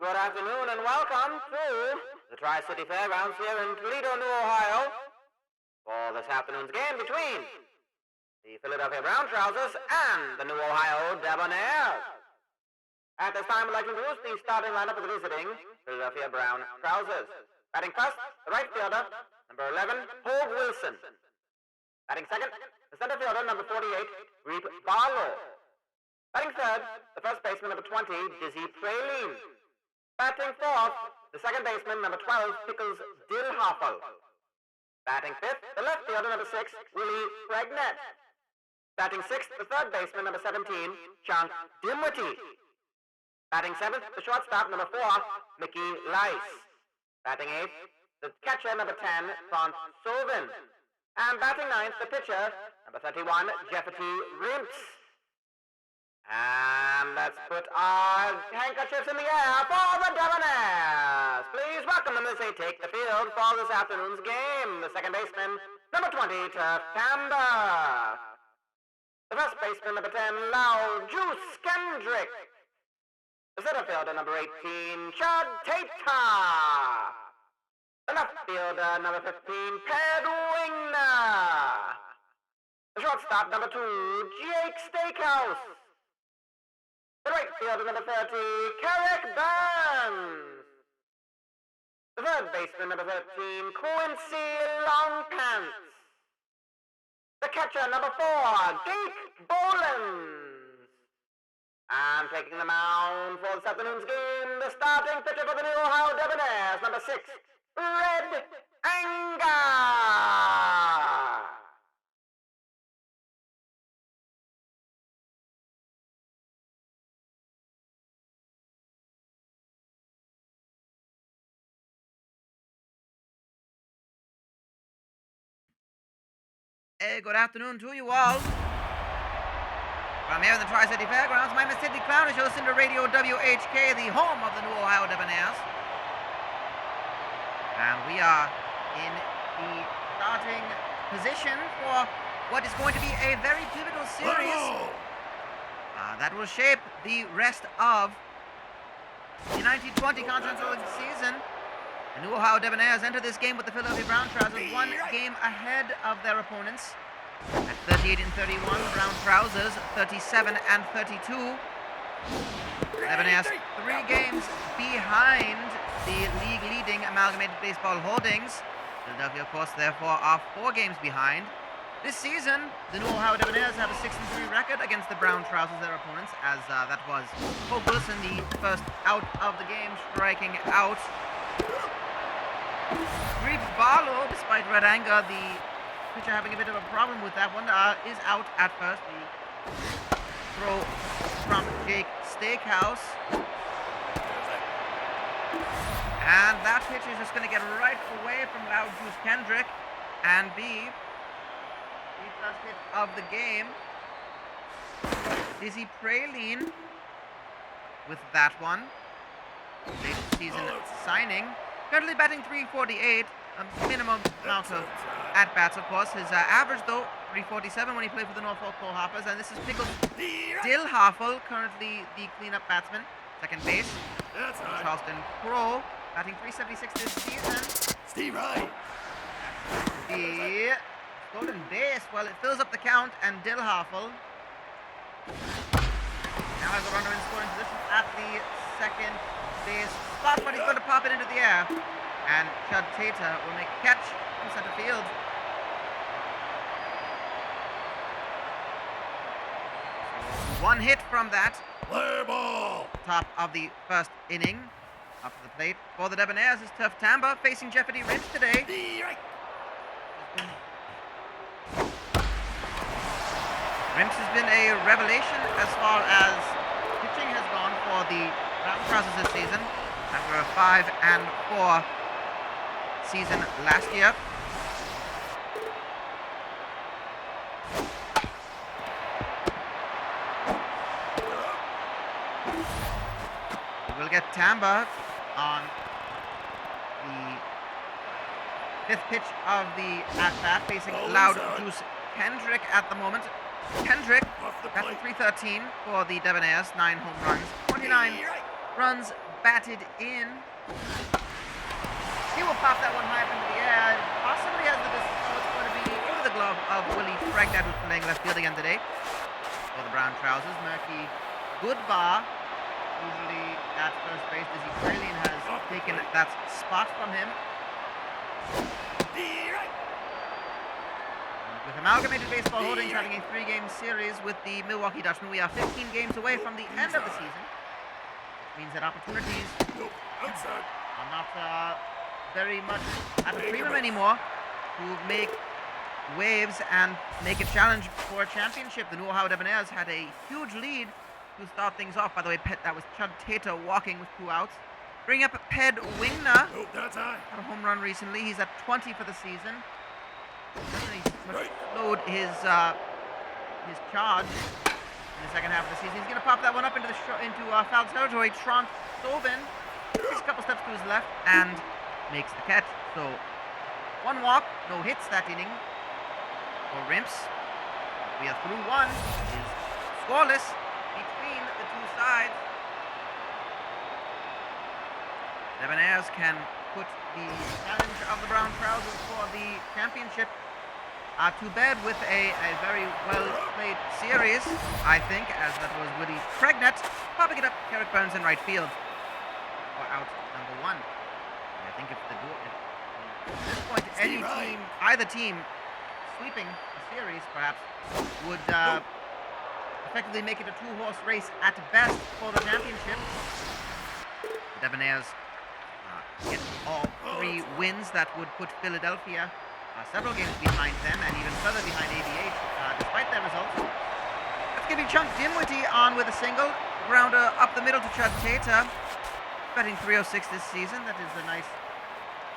Good afternoon and welcome to the Tri-City Fairgrounds here in Toledo, New Ohio, for this afternoon's game between the Philadelphia Brown Trousers and the New Ohio Debonairs. At this time, I'd like to introduce the starting lineup of the visiting Philadelphia Brown Trousers. Batting first, the right fielder, number 11, Hogue Wilson. Batting second, the center fielder, number 48, Reep Barlow. Batting third, the first baseman, number 20, Dizzy Praline. Batting fourth, the second baseman, number 12, Pickles Dillhoffel. Batting fifth, the left fielder, number 6, Willie Pregnett. Batting sixth, the third baseman, number 17, Chunk Dimwitty. Batting seventh, the shortstop, number 4, Mickey Lice. Batting eighth, the catcher, number 10, Font Sovin. And batting ninth, the pitcher, number 31, Jefferty Rimps. And let's put our handkerchiefs in the air for the Debonairs. Please welcome them as they take the field for this afternoon's game. The second baseman, number 20, Turf Camber. The first baseman, number 10, Lau Juice Kendrick. The center fielder, number 18, Chud Tatar. The left fielder, number 15, Ped Wingner. The shortstop, number 2, Jake Steakhouse. The right fielder, number 30, Carrick Burns. The third baseman, number 13, Quincy Longpants. The catcher, number 4, Deke Bolins. And taking the mound for this afternoon's game, the starting pitcher for the New Ohio Debonairs, number 6, Red Anger. Hey, good afternoon to you all. From here in the Tri-City Fairgrounds, my name is Tiddly Clowners. You're listening to Radio WHK, the home of the New Ohio Debonairs. And we are in the starting position for what is going to be a very pivotal series that will shape the rest of the 1920 Continental League season. The New Ohio Debonairs enter this game with the Philadelphia Brown Trousers one game ahead of their opponents at 38-31. Brown Trousers 37-32. Debonairs 3 games behind the league-leading Amalgamated Baseball holdings. Philadelphia, of course, therefore, are 4 games behind. This season, the New Ohio Debonairs have a 6-3 record against the Brown Trousers, their opponents, as that was Hogue Wilson, the first out of the game, striking out. Reep Barlow, despite Red Anger, the pitcher having a bit of a problem with that one, is out at first. The throw from Jake Steakhouse. And that pitch is just going to get right away from Lau Juice Kendrick and be the first hit of the game. Dizzy Praline with that one. Late season signing. Currently batting .348, a minimum amount of at-bats, of course. His average, though, .347 when he played for the Norfolk Coal Hoppers. And this is Pickles Dillhoffel, currently the cleanup batsman, second base. Charleston Crow, batting .376 this season. Steve Wright. The stolen base, well, it fills up the count, and Dillhoffel now has a runner in scoring position at the second base spot, but he's going to pop it into the air. And Chud Tatar will make a catch from center field. One hit from that. Play ball. Top of the first inning. Up to the plate for the Debonairs is Turf Camber facing Jefferty Rimps today. Rimps has been a revelation as far as pitching has gone for the Brown Trousers this season, after a 5-4 season last year. We'll get Tamba on the 5th pitch of the at-bat, facing Loud Juice Kendrick at the moment. Kendrick batting .313 for the Debonairs, 9 home runs, 29 runs batted in. He will pop that one high up into the air. Possibly has the distance. Oh, it's going to be into the glove of Willie Pregnant, who's playing left field again today. For the brown trousers, Murky Goodbar, usually at first base. Dizzy Praline has taken that spot from him. With Amalgamated Baseball Holdings having a 3-game series with the Milwaukee Dutchmen, we are 15 games away from the end of the season. Which means that opportunities are not very much at a premium anymore to make waves and make a challenge for a championship. The New Ohio Debonairs had a huge lead to start things off. By the way, that was Chud Tater walking with 2 outs. Bring up Ped Wingner. Had a home run recently. He's at 20 for the season. He's slowed his charge in the second half of the season. He's going to pop that one up into foul territory. Trant Sovin takes a couple steps to his left and makes the catch. So 1 walk, no hits that inning for Rimps. We are through 1. It is scoreless between the 2 sides. Debonairs can put the challenge of the brown trousers for the championship to bed with a very well played series, I think, as that was Woody Pregnant popping it up. Carrick Burns in right field for out number 1. And I think if at this point either team sweeping the series perhaps would effectively make it a 2-horse race at best for the championship. The Debonairs get all 3 wins. That would put Philadelphia several games behind them and even further behind ABH despite their results. Let's give you Chunk Dimwitty on with a single. Grounder up the middle to Chud Tater. Batting .306 this season. That is a nice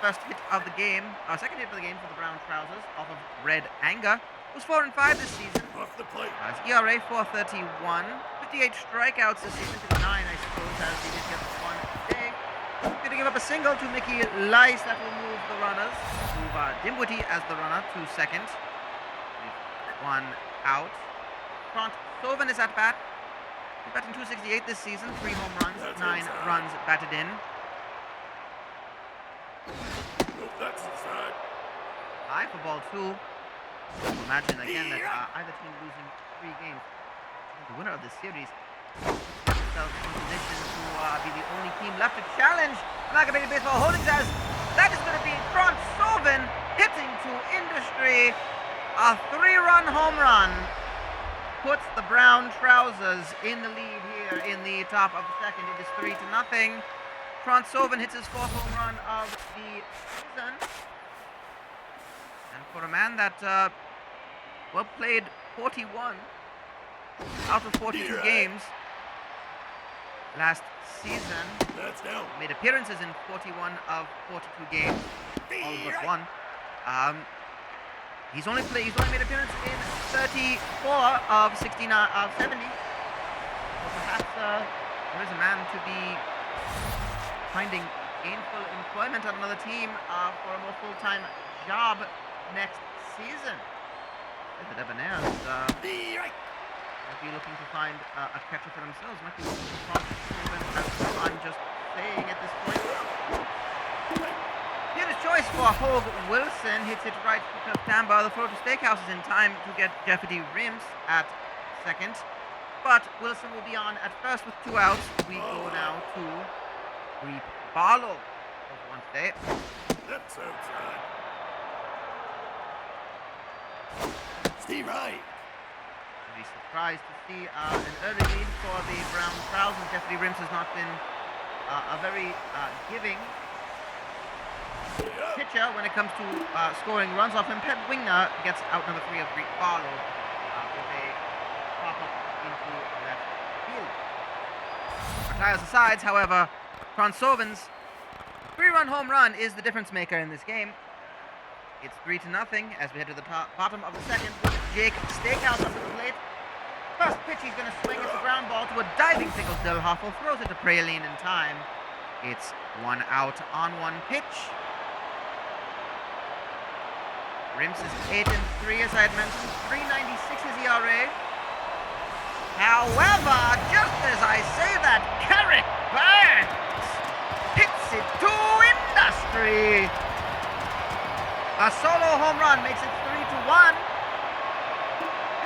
first hit of the game. Second hit of the game for the brown trousers off of Red Anger. It was 4-5 this season. Off the plate. His ERA 4.31. 58 strikeouts this season to 9, I suppose, as he did get 1 day. Going to give up a single to Mickey Lice. That will move the runners. Move Dimwitty as the runner to second. 1 out. Trant Sovin is at bat. He's batting .268 this season. 3 home runs, 9 runs batted in. That's inside. High for ball 2. Imagine again that either team losing 3 games. The winner of this series themselves in position to be the only team left to challenge Amalgamated Baseball Holdings, as that is going to be Trant Sovin hitting to industry. A 3-run home run puts the brown trousers in the lead here in the top of the second. It is 3-0. Trant Sovin hits his 4th home run of the season. And for a man that played 41 out of 42 games last season, made appearances in 41 of 42 games, all but 1. He's only made appearance in 34 of 70. So perhaps there is a man to be finding gainful employment on another team for a more full-time job next season. The Debonairs might be looking to find a catcher for themselves. Might be looking to cross as well. I'm just saying at this point. Here's a choice for Hogue Wilson. Hits it right to Tamba. The throw to Steakhouse is in time to get Jeffrey Rims at second. But Wilson will be on at first with 2 outs. We go now to Reap Barlow. One today. That's outside. Steve Wright. Be surprised to see an early lead for the brown trousers. Jeffrey Rims has not been a very giving pitcher when it comes to scoring runs off him. Ped Wingner gets out number 3 of Reap Barlow with a pop-up into left field. Retires the sides, however, Trant Sovin's 3-run home run is the difference maker in this game. It's 3-0 as we head to the bottom of the second. Jake Steakhouse up to the plate. First pitch, he's going to swing. It's a ground ball to a diving single. Dillhoffel throws it to Praline in time. It's 1 out on 1 pitch. Rims is 8-3, as I had mentioned. 3.96 is ERA. However, just as I say that, Carrick Burns hits it to industry. A solo home run makes it 3-1.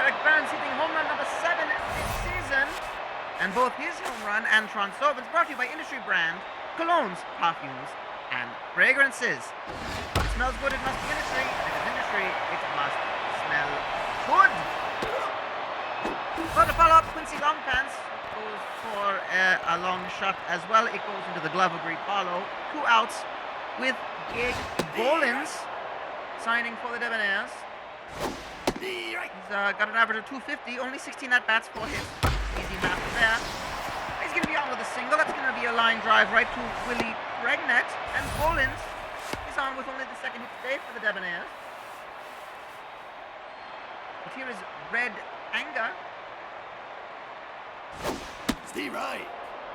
Eric Burns hitting home run number 7 this season. And both his home run and Transovans brought to you by Industry Brand, colognes, perfumes, and fragrances. If it smells good, it must be Industry. And if it's Industry, it must smell good. So to follow up, Quincy Longpants goes for a long shot as well. It goes into the glove of Great Barlow. 2 outs with Gig Bolins signing for the Debonairs. He's got an average of 250, only 16 at-bats for him. Easy math there. He's going to be on with a single. That's going to be a line drive right to Willie Pregnett. And Bolins is on with only the second hit today for the Debonairs. But here is Red Anger. Steve Wright.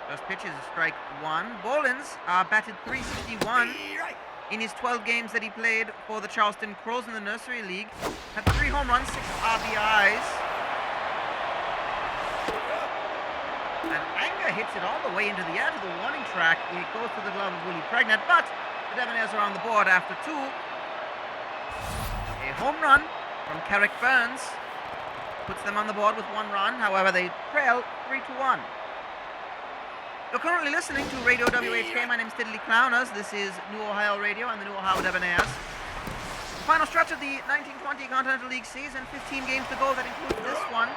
First pitch is strike 1. Bolins batted .361 in his 12 games that he played for the Charleston Crows in the Nursery League. Had 3 home runs, 6 RBIs. And Anger hits it all the way into the air to the warning track. It goes to the glove of Willie Pregnant, but the Debonairs are on the board after 2. A home run from Carrick Burns puts them on the board with 1 run. However, they trail 3-1. You're currently listening to Radio WHK. My name is Tiddly Clowners. This is New Ohio Radio and the New Ohio Debonairs. The final stretch of the 1920 Continental League season. 15 games to go. That includes this one.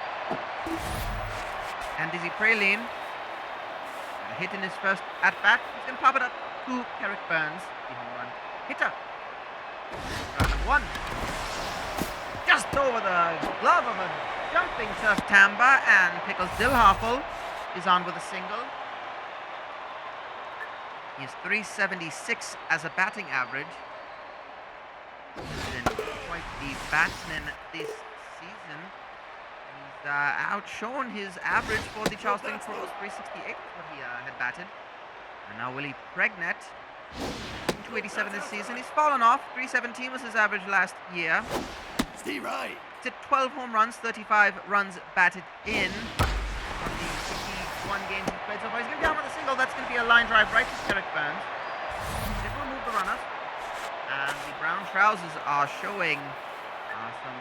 And Dizzy Praline, a hit in his first at-bat. He's going to pop it up to Carrick Burns, the home run hitter. Strike 1. Just over the glove of a jumping Turf Tamba, and Pickles Dillhoffel is on with a single. He's .376 as a batting average. He's been quite the batsman this season. He's outshone his average for the Charleston Crows. .368 is what he had batted. And now Willie Pregnett, .287 this season. He's fallen off. .317 was his average last year. Steve Wright. He's at 12 home runs, 35 runs batted in from the 61 games he's played so far. He's going to be on with a single. That's going to be a line drive right to Carrick Burns. They will move the runners. And the brown trousers are showing some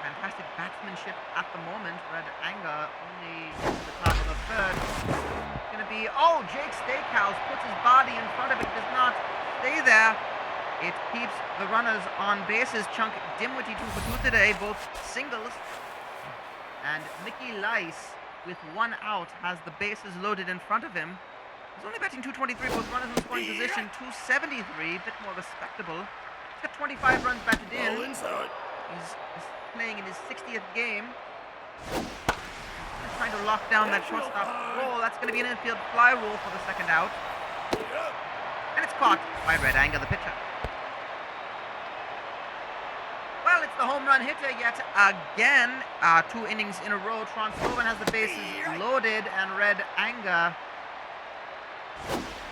fantastic batsmanship at the moment. Red Anger only to the top of the third. It's going to be, Jake Steakhouse puts his body in front of it. Does not stay there. It keeps the runners on bases. Chunk Dimwitty 2 for 2 today, both singles. And Mickey Lice, with 1 out, has the bases loaded in front of him. He's only batting .223, both runners in scoring position. .273, a bit more respectable. He's got 25 runs batted in. He's playing in his 60th game. He's trying to lock down that shortstop roll. That's going to be an infield fly rule for the second out. And it's caught by Red Anger, the pitcher. Well, it's the home run hitter yet again. 2 innings in a row. Translovan has the bases loaded, and Red Anger,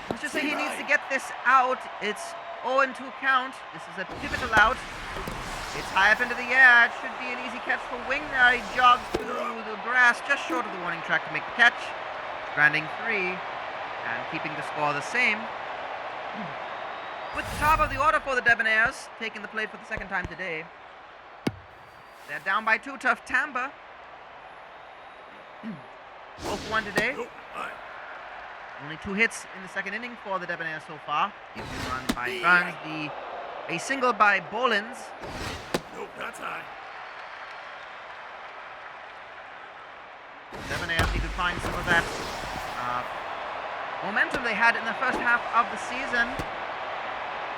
let's just say he needs to get this out. It's 0-2 count. This is a pivotal out. It's high up into the air. It should be an easy catch for Wingner. He jogs through the grass just short of the warning track to make the catch. Stranding 3 and keeping the score the same. With the top of the order for the Debonairs, taking the plate for the second time today. They're down by 2. Tough Tamba. 0-1 today. Only 2 hits in the second inning for the Debonairs so far. Gives a run by Burns. A single by Bolins. Nope, that's high. Debonairs need to find some of that momentum they had in the first half of the season.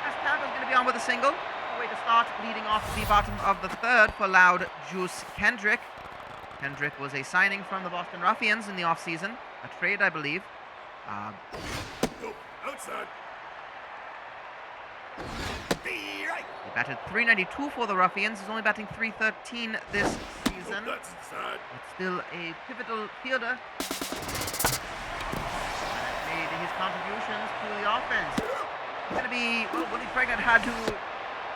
As Tampa's going to be on with a single. Way to start, leading off the bottom of the third for Loud Juice Kendrick. Kendrick was a signing from the Boston Ruffians in the offseason. A trade, I believe. Nope, outside. He batted .392 for the Ruffians. He's only batting .313 this season. Nope, that's inside. But still a pivotal fielder. Made his contributions to the offense. It's going to be, Willie Pregnant had to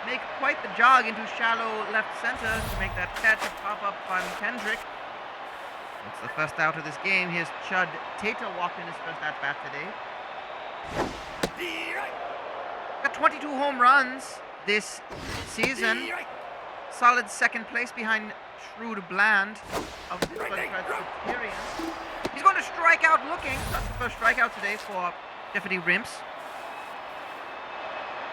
make quite the jog into shallow left center to make that catch, a pop-up on Kendrick. It's the first out of this game. Here's Chud Tater walking his first at bat today. Got 22 home runs this season. Solid second place behind Shrewd Bland of Pittsburgh Presbyterian. He's going to strike out looking. That's the first strikeout today for Jeffrey Rimps.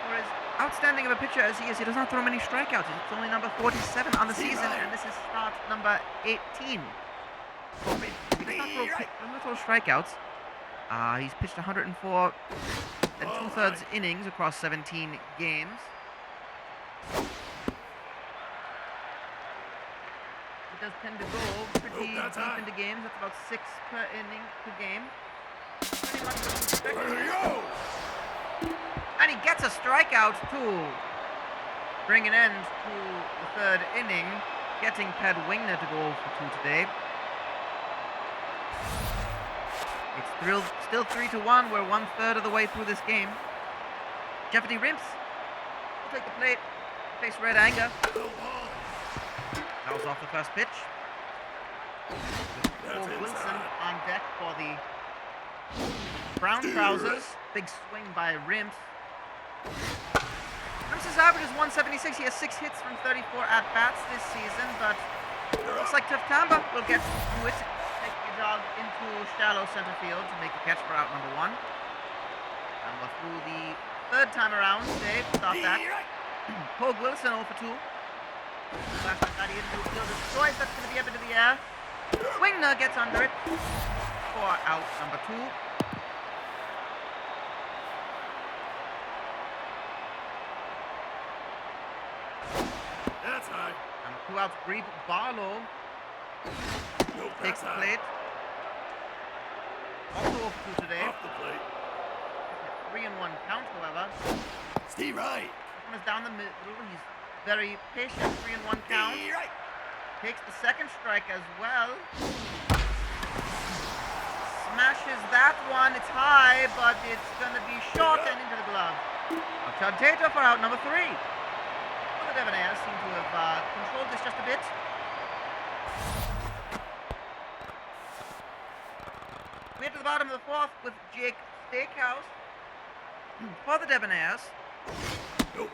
For as outstanding of a pitcher as he is, he does not throw many strikeouts. It's only number 47 on the season, and this is start number 18. So he does not throw strikeouts. He's pitched 104 and 2/3 innings across 17 games. He does tend to go pretty deep into games. That's about 6 per inning per game. Pretty much what expected. And he gets a strikeout to bring an end to the 3rd inning, getting Ped Wingner to go for 2 today. It's still 3-1. We're 1/3 of the way through this game. Jeffrey Rimps will take the plate, face Red Anger. That was off the first pitch. Paul Wilson on deck for the Brown Trousers. Big swing by Rimps. Rimps' average is 176. He has 6 hits from 34 at-bats this season, but looks like Tamba will get to it. Take the jog into shallow center field to make a catch for out number 1. And we're through the 3rd time around today. Stop that. Paul Wilson 0 for 2. Last time he into a field of choice. That's going to be up into the air. Wingner gets under it for out number 2. That's high. And 2 outs. Breed Barlow takes the plate. Also 0 for 2 today. Off the plate. 3-1 count, however. Steve Wright. This one is down the middle. He's very patient. 3-1 count. Takes the second strike as well. Smashes that one. It's high, but it's going to be short and into the glove of Chud Tater for out number 3. Well, the Debonairs seem to have controlled this just a bit. We're to the bottom of the 4th with Jake Steakhouse for the Debonairs. Nope.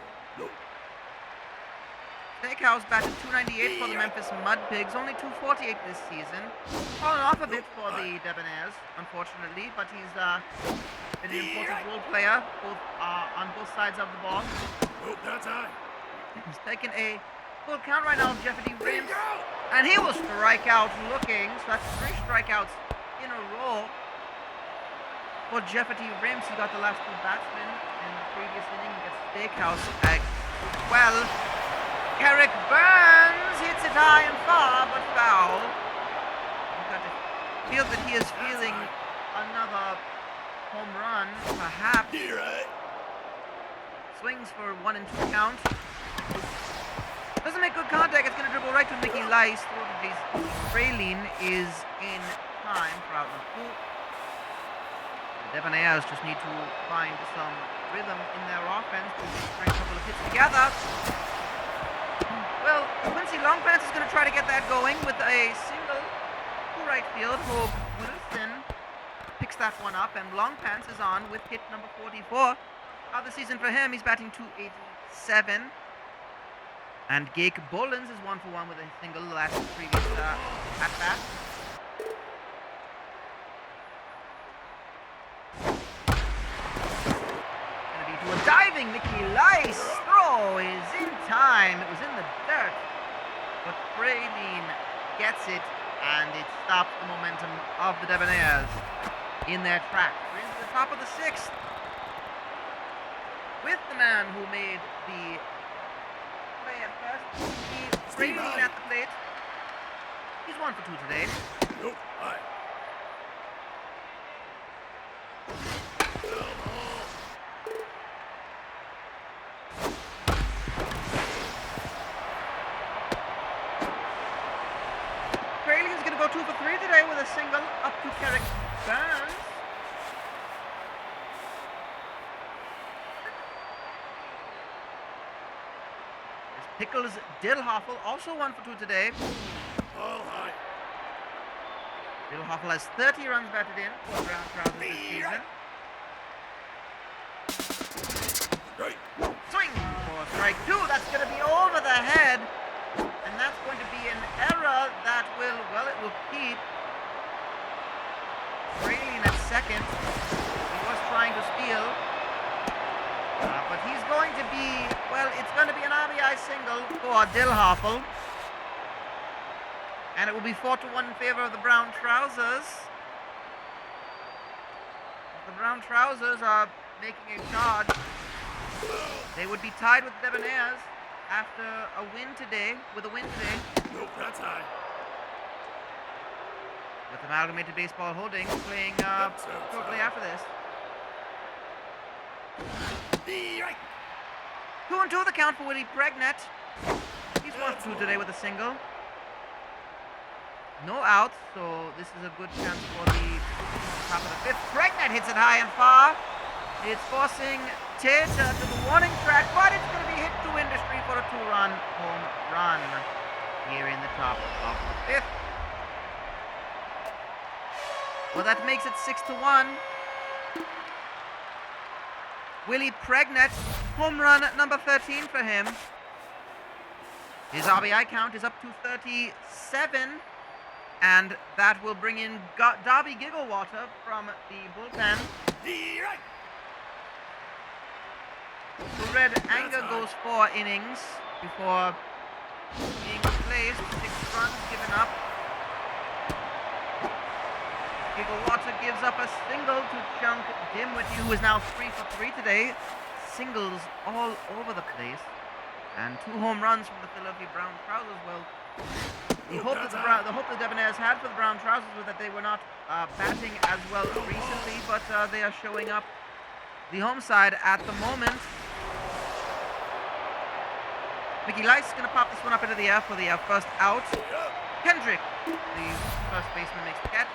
Steakhouse batted 298 for the Memphis Mud Pigs, only 248 this season. Fallen off a bit for the Debonairs, unfortunately, but he's been an important role player on both sides of the ball. Nope, that's high. He's taken a full count right now of Jeffrey Rimps, and he will strike out looking. So that's 3 strikeouts in a row for Jeffrey Rimps. He got the last 2 batsmen in the previous inning. He gets Steakhouse as well. Eric Burns hits it high and far, but foul. You've got to feel that he is feeling another home run, perhaps. Swings for 1 and 2 count. Doesn't make good contact. It's going to dribble right to Mickey Lice. Throw to Jace Praline is in time for out number 2. The Debonairs just need to find some rhythm in their offense to string a couple of hits together. Well, Quincy Longpants is going to try to get that going with a single to right field. Hope Wilson picks that one up, and Longpants is on with hit number 44 of the season for him. He's batting 287. And Gake Bollins is 1 for 1 with a single the last previous at-bat. Going to be to a diving Mickey Lice. Throw is in time. It was in the dirt, but Praline gets it, and it stops the momentum of the Debonairs in their track. We're into the top of the 6th with the man who made the play at first. Praline at the plate. He's 1 for 2 today. Nope, high. Praline's going to go 2 for 3 today with a single up to Eric Burns. Pickles Dillhoffel, also 1 for 2 today. All high. Hoffel has 30 runs batted in for Brown Trousers this season. Right. Swing for strike 2. That's going to be over the head. And that's going to be an error that will, well, it will keep Braley at second. He was trying to steal. But he's going to be, well, it's going to be an RBI single for Hoffel. And it will be 4-1 in favor of the Brown Trousers. The Brown Trousers are making a charge. They would be tied with Debonairs after a win today, Nope, that's high. with Amalgamated Baseball Holdings playing That's shortly outside. after this. Right. 2-2 the count for Willie Pregnant. He's 1 for 2 today with a single. No outs, so this is a good chance for the top of the fifth. Pregnant hits it high and far. It's forcing Tater to the warning track, but it's going to be hit to industry for a 2-run home run here in the top of the fifth. Well, that makes it 6-1. Willie Pregnant, home run number 13 for him. His RBI count is up to 37, and that will bring in Darby Gigglewater from the bullpen. Right. The Red Anger goes 4 innings before being replaced. 6 runs given up. Gigglewater gives up a single to Chunk Dimwitty, who is now 3 for 3 today. Singles all over the place. And 2 home runs from the Philadelphia Brown Trousers. Well, the hope the Debonairs had for the Brown Trousers was that they were not batting as well recently, but they are showing up the home side at the moment. Mickey Lice is going to pop this one up into the air for the first out. Kendrick, the first baseman, makes the catch.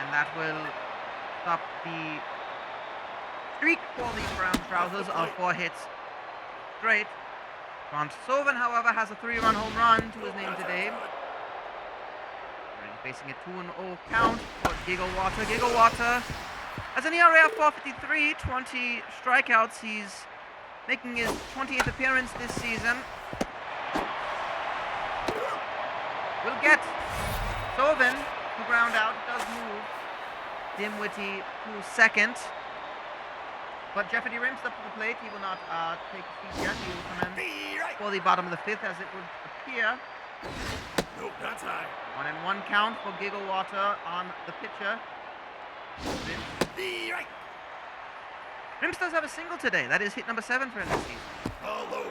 And that will stop the streak for the Brown Trousers of 4 hits straight. Grant Soven, however, has a 3-run home run to his name today. Already facing a 2-0 count for Gigglewater. Gigglewater has an ERA of 4.53, 20 strikeouts. He's making his 20th appearance this season. We'll get Soven to ground out. Does move Dimwitty to second. But Jeffrey Rimps up to the plate. He will not take a seat yet. He will come in for the bottom of the 5th, as it would appear. Nope, that's high. 1-1 count for Gigglewater on the pitcher. Right. Rimps does have a single today. That is hit number 7 for him this season. Follow.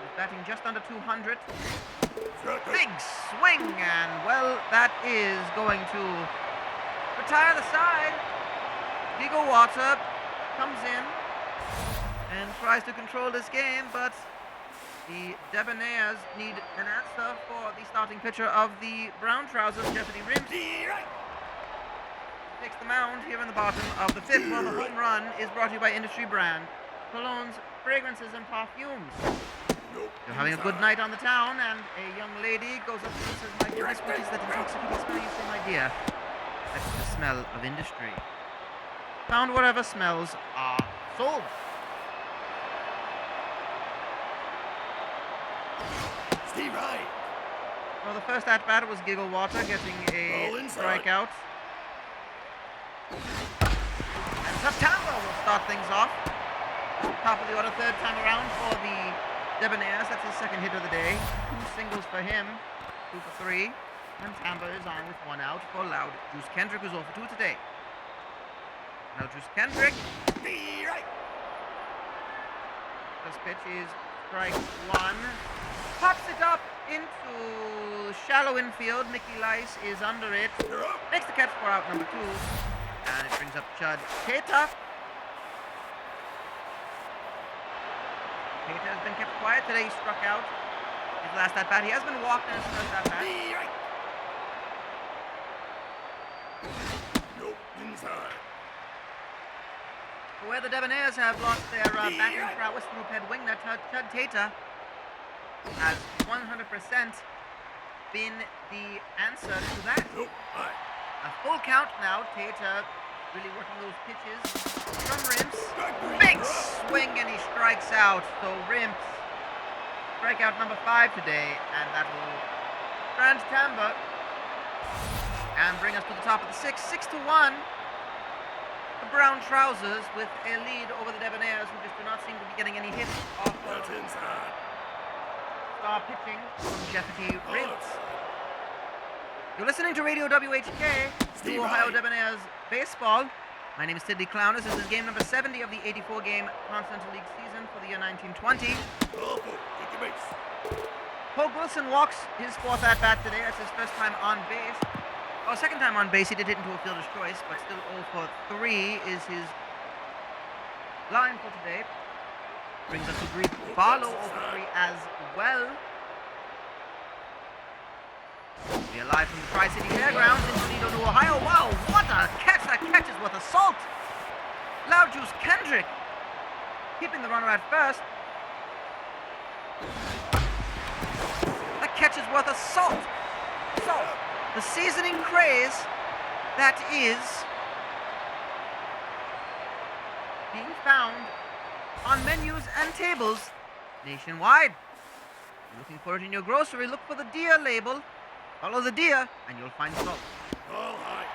He's batting just under 200. Struck out. Big swing, and well, that is going to retire the side. Gigglewater comes in and tries to control this game, but the Debonairs need an answer for the starting pitcher of the Brown Trousers, Jeffrey Rimps. Right. Takes the mound here in the bottom of the 5th, while the home run is brought to you by Industry Brand, colognes, fragrances, and perfumes. Nope. You're having a good night on the town, and a young lady goes up to you and says, "My goodness, what is that intoxicating smell you say, my dear?" That's the smell of Industry. Found wherever smells are sold. Steve Right. Well, the first at-bat was Gigglewater getting a Ball inside. strikeout. And September will start things off. Top of the order, 3rd time around for the Debonairs. That's his 2nd hit of the day. 2 singles for him, 2 for 3. And Tampa is on with 1 out for Loud Juice Kendrick, who's 0 for 2 today. Now Juice Kendrick. Right. This pitch is strike 1. Pops it up into shallow infield. Mickey Lice is under it. You're up. Makes the catch for out number 2. And it brings up Chud Tater. Tater has been kept quiet today. He struck out his last at bat. He has been walked in his first at bat. Right. Nope, inside. Where the Debonairs have lost their batting prowess through Ped Wingner, Chud Tater has 100% been the answer to that. Nope. High. A full count now. Tater really working those pitches from Rimps. Big Big swing and he strikes out. So Rimps, strikeout number 5 today, and that will grand Tamba and bring us to the top of the 6th, 6-1. The Brown Trousers with a lead over the Debonairs, who just do not seem to be getting any hits off That's of inside. star pitching from Jeffrey Oh, Rimps. You're listening to Radio WHK, Steve to Ohio Wright. Debonairs Baseball. My name is Tiddly Clowners. This is game number 70 of the 84-game Continental League season for the year 1920. Awful. Take your base. Hogue Wilson walks his 4th at-bat today. That's his first time on base. Oh, second time on base. He did hit into a fielder's choice, but still 0 for 3 is his line for today. Brings us to Greek Barlow 0 for 3 as well. We are live from the Tri-City Fairgrounds in Toledo, New Ohio. Wow, what a catch! That catch is worth a salt. Loud Juice Kendrick keeping the runner at first. That catch is worth a salt. Salt. The seasoning craze that is being found on menus and tables nationwide. Looking for it in your grocery, look for the deer label. Follow the deer, and you'll find salt. All high.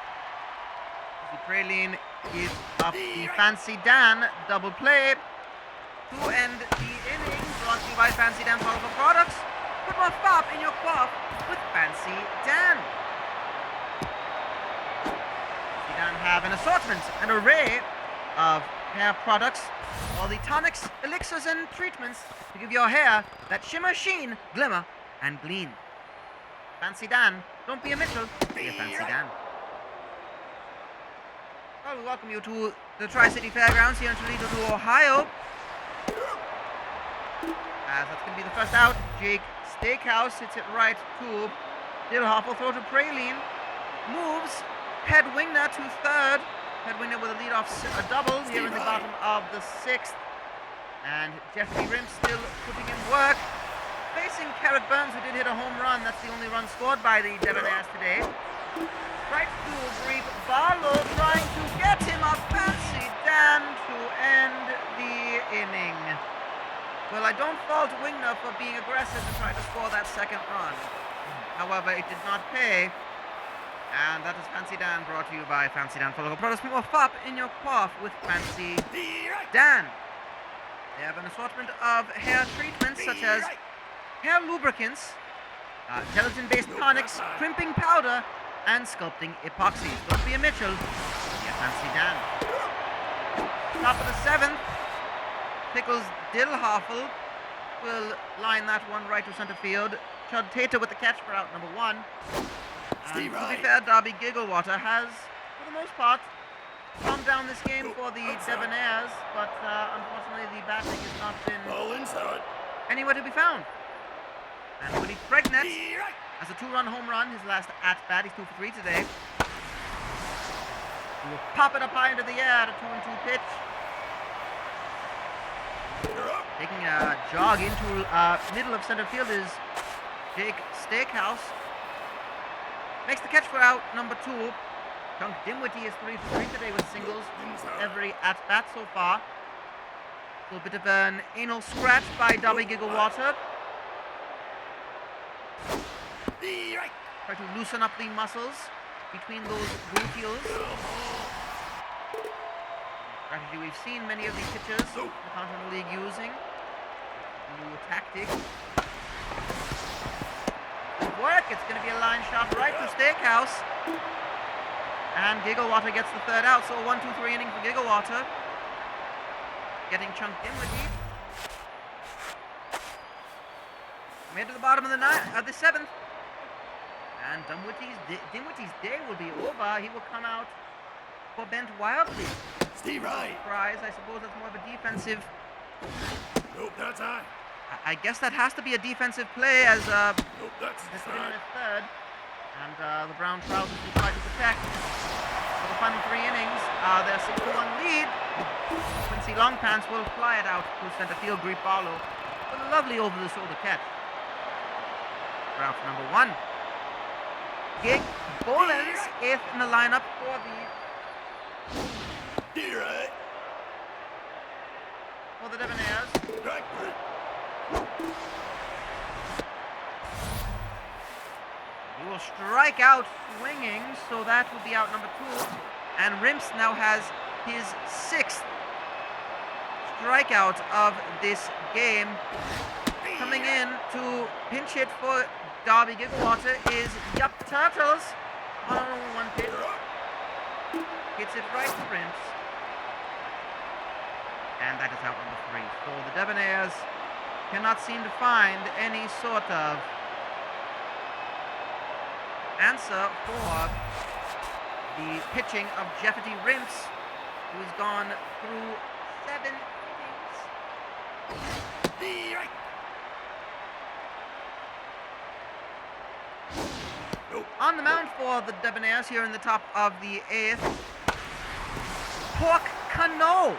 The praline is up the Fancy Dan double play to end the inning. Brought to you by Fancy Dan Powerful Products. Put more fop in your quaff with Fancy Dan. Fancy Dan have an assortment, an array of hair products, all the tonics, elixirs, and treatments to give your hair that shimmer, sheen, glimmer, and gleam. Fancy Dan, don't be a Mitchell, be a Fancy Dan. Well, we welcome you to the Tri-City Fairgrounds here in Toledo, New Ohio. As that's going to be the first out. Jake Steakhouse hits it right to Dillhoff. Will throw to Praline. Moves Head Wingner to third. Head Wingner with a leadoff double here in the bottom of the 6th. And Jeffrey Rimps still putting in work. Facing Carrot Burns, who did hit a home run. That's the only run scored by the Debonairs today. Right to Greek Barlow, trying to get him a Fancy Dan to end the inning. Well, I don't fault Wingner for being aggressive and trying to score that second run. However, it did not pay. And that is Fancy Dan, brought to you by Fancy Dan Follow Products. Put more fop in your quaff with Fancy Dan. They have an assortment of hair treatments such as hair lubricants, gelatin-based tonics, crimping powder, and sculpting epoxies. Don't be a Mitchell, be a Fancy Dan. Top of the 7th, Pickles Dillhoffel will line that one right to center field. Chud Tater with the catch for out number 1. And to be fair, Darby Gigglewater has, for the most part, calmed down this game for the Debonairs, but unfortunately the batting has not been anywhere to be found. And Woody Pregnant has a 2-run home run, his last at-bat. He's 2 for 3 today. He will pop it up high into the air at a 2-2 pitch. Taking a jog into middle of center field is Jake Steakhouse. Makes the catch for out number 2. Chunk Dimwitty is 3 for 3 today with singles every at-bat so far. A little bit of an anal scratch by Darby Gigglewater. Try to loosen up the muscles between those gluteals. Strategy we've seen many of these pitchers in the Continental League using. New tactic. Good work. It's going to be a line shot right to Steakhouse. And Gigglewater gets the 3rd out. So a 1-2-3 inning for Gigglewater. Getting chunked in with deep. Made to the bottom of the 7th. And Dimwitty's day will be over. He will come out for Bent Wildly. Steve Wright. Surprise. I suppose that's more of a defensive. Nope, that's high. I guess that has to be a defensive play as Nope, that's this has been inside. in a 3rd. And the Brown Trousers will try to protect for the final 3 innings. Their 6-1 lead. Quincy Longpants will fly it out to center field. Greek Barlow with a lovely over-the-shoulder catch. Route number 1. Gig Bolins, 8th in the lineup for Steer right. the Debonairs. Strike three. He will strike out swinging, so that will be out number 2. And Rimps now has his 6th strikeout of this game. Coming in to pinch hit for Derby Gigawater is Yup Turtles. 1 pitch. Hits it right to Rimps. And that is out number 3. So the Debonairs cannot seem to find any sort of answer for the pitching of Jeffety Rimps, who has gone through 7 innings. Steer right. Nope. On the mound for the Debonairs here in the top of the 8th, Pork Cano.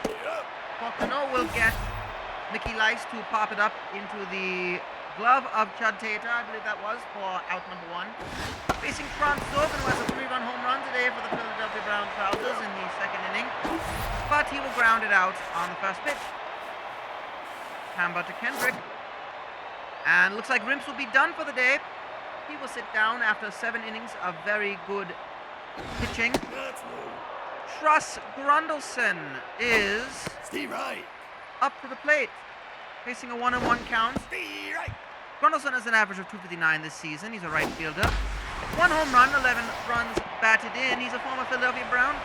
Yep. Pork Cano will get Mickey Lice to pop it up into the glove of Chud Tater, I believe that was, for out number 1. Facing Franz Sobin, who has a 3-run home run today for the Philadelphia Brown Trousers in the 2nd inning. But he will ground it out on the first pitch. Hamber to Kendrick. And looks like Rimps will be done for the day. He will sit down after 7 innings of very good pitching. That's low. Truss Grundleson is Steer right. up to the plate, facing a 1-1 count. Steer right. Grundleson has an average of 259 this season. He's a right fielder. 1 home run, 11 runs batted in. He's a former Philadelphia Brown.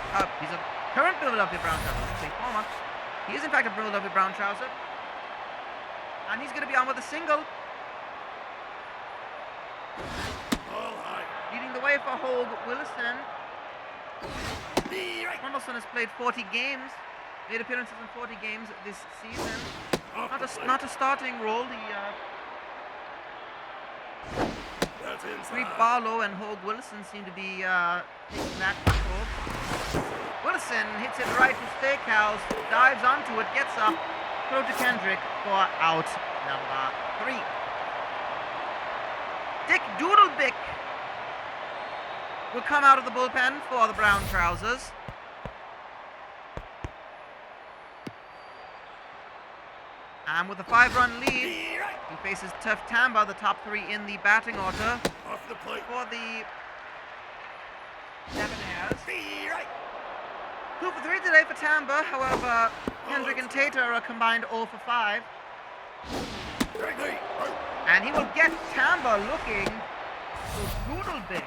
He's a current Philadelphia Brown Trouser. I say former. He is in fact a Philadelphia Brown Trouser. And he's going to be on with a single. All high. Leading the way for Hogue Willison. Steer right. Grundleson has played 40 games. Made appearances in 40 games this season. Off the plate. Not a starting role. That's inside. Sweet Barlow and Hogue Willison seem to be taking that control. Willison hits it right to Steakhouse, dives onto it, gets up, throw to Kendrick for out number 3. Dick Doodlebick will come out of the bullpen for the Brown Trousers. And with a 5-run lead, Steer right. he faces Tuff Tamba, the top 3 in the batting order Off the plate. for the Debonairs. Steer right. 2 for 3 today for Tamba. However, Kendrick and Tater are combined 0 for 5. Strike three. And he will get Tamba looking to Doodlebick.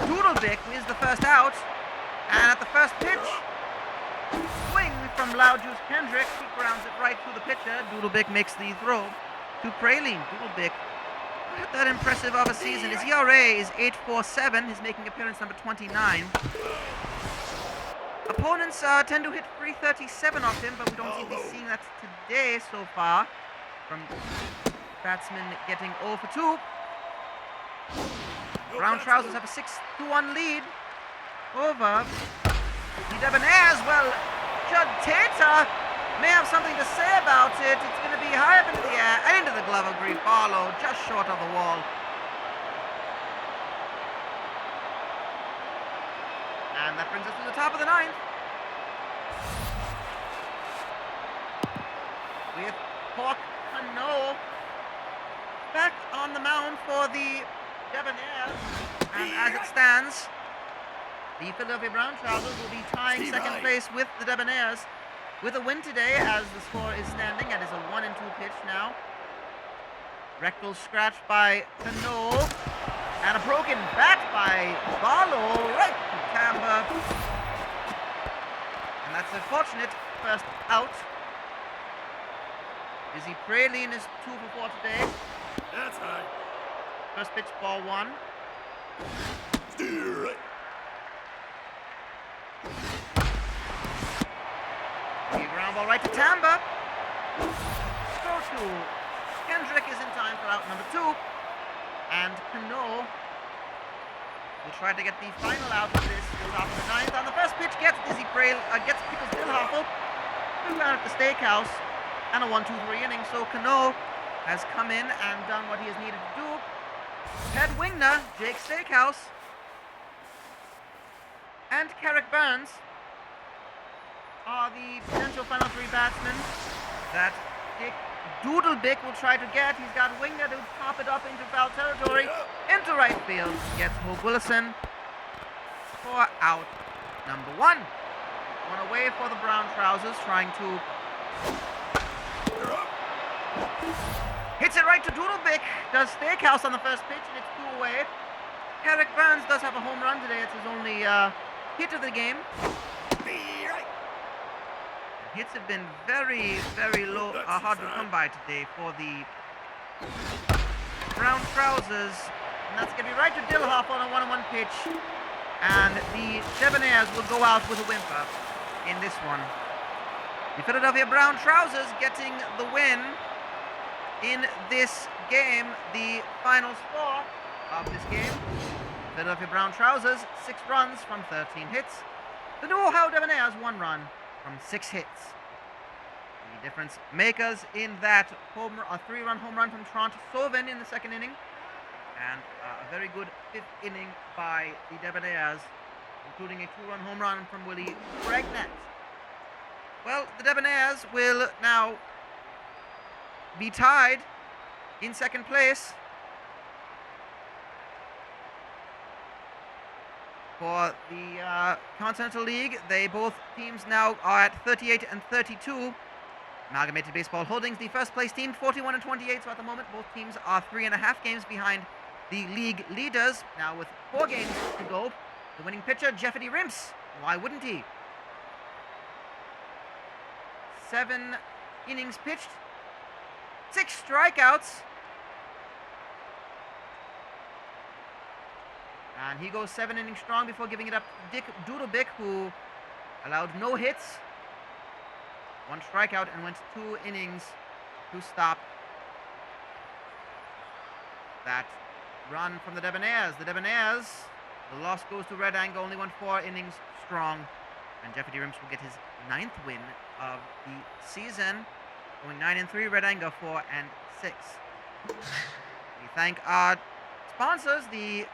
Doodlebick is the first out. And at the first pitch, swing from Loud Juice Kendrick. He grounds it right through the pitcher. Doodlebick makes the throw to Praline. Doodlebick, not that impressive of a season. His ERA is 8.47. He's making appearance number 29. Opponents tend to hit 337 off him, but we don't seem to be seeing that today so far. From batsmen getting 0 for 2. Brown Trousers have a 6-1 lead over the Debonairs. Well, Chud Tater may have something to say about it. It's going to be high up into the air and into the glove of Green Barlow, just short of the wall. And that brings us to the top of the 9th. With Pork Cano back on the mound for the Debonairs. And as it stands, the Philadelphia Brown Trousers will be tying second place with the Debonairs with a win today, as the score is standing. It is a 1-2 pitch now. Rectal scratch by Cano. And a broken bat by Barlow right to Tamba. And that's a fortunate first out. Izzy Praline is 2 for 4 today. That's high. First pitch, ball 1. Steer right. The ground ball right to Tamba. Throw to Kendrick is in time for out number 2. And Cano will try to get the final out of this top of the ninth. On the first pitch, gets Pickles Dillhoffel. Two down at the Steakhouse, and a 1-2-3 inning. So Cano has come in and done what he has needed to do. Ted Wingner, Jake Steakhouse, and Carrick Burns are the potential final three batsmen that Dick Doodlebick will try to get. He's got Wingner to pop it up into foul territory, into right field. Gets Hope Willison for out number 1. One away for the Brown Trousers, trying to hits it right to Doodlebick. Does Steakhouse on the first pitch, and it's 2 away. Carrick Burns does have a home run today. It's his only hit of the game. Hits have been very, very low, hard to come by today for the Brown Trousers. And that's going to be right to Dillhoff on a 1-on-1 pitch. And the Debonairs will go out with a whimper in this one. The Philadelphia Brown Trousers getting the win in this game. The final score of this game: Philadelphia Brown Trousers 6 runs from 13 hits. The New Ohio Debonairs 1 run from 6 hits. The difference makers in that a 3-run home run from Trent Sovin in the second inning, and a very good 5th inning by the Debonairs, including a 2-run home run from Willie Pregnant. Well, the Debonairs will now be tied in second place for the Continental League. Both teams now are at 38 and 32. Amalgamated Baseball Holdings, the first place team, 41 and 28. So at the moment, both teams are 3.5 games behind the league leaders. Now with 4 games to go, the winning pitcher, Jeffrey Rimps. Why wouldn't he? 7 innings pitched, 6 strikeouts. And he goes 7 innings strong before giving it up to Dick Doodlebick, who allowed no hits, 1 strikeout, and went 2 innings to stop that run from the Debonairs. The Debonairs, the loss goes to Red Angle, only went 4 innings strong. And Jeffrey Rimps will get his 9th win of the season, going 9-3, Red Angle 4-6. We thank our sponsors, the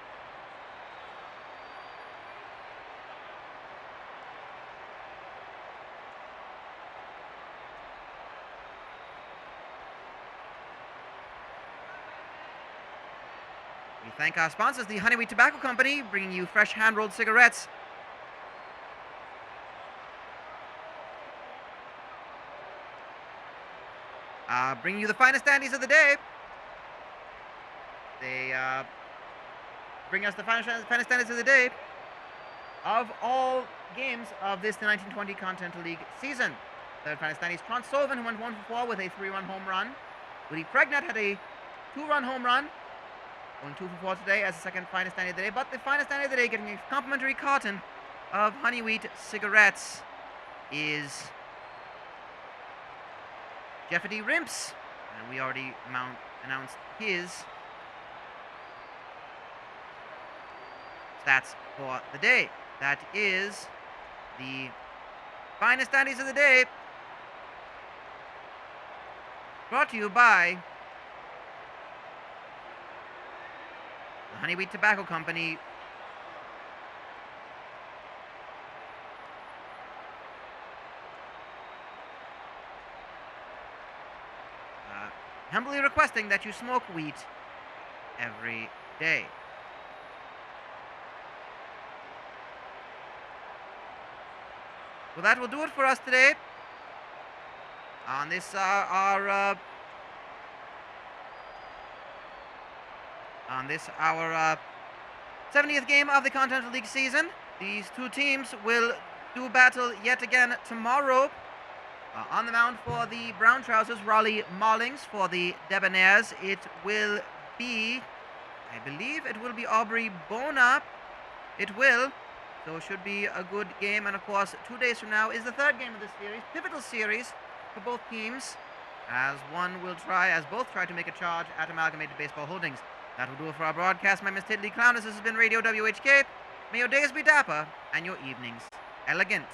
Honeywheat Tobacco Company, bringing you fresh hand-rolled cigarettes. Bringing you the finest dandies of the day. They bring us the finest dandies of the day of all games of this, the 1920 Continental League season. Third finest dandies, Trent Sovin, who went 1 for 4 with a 3-run home run. Willie Pregnant had a 2-run home run, going 2 for 4 today as the second finest dandy of the day. But the finest dandy of the day, getting a complimentary carton of Honeywheat cigarettes, is Jeffrey Rimps, and we already announced his stats for the day. That is the finest dandies of the day, brought to you by the Honeywheat Tobacco Company. Humbly requesting that you smoke wheat every day. Well, that will do it for us today on this our 70th game of the Continental League season. These two teams will do battle yet again tomorrow. On the mound for the Brown Trousers, Raleigh Mollings. For the Debonairs, it will be, I believe it will be Aubrey Bona. It will. So it should be a good game. And of course, 2 days from now is the 3rd game of this series. Pivotal series for both teams, as both try to make a charge at Amalgamated Baseball Holdings. That will do it for our broadcast. My name is Tiddly Clowners. This has been Radio WHK. May your days be dapper and your evenings elegant.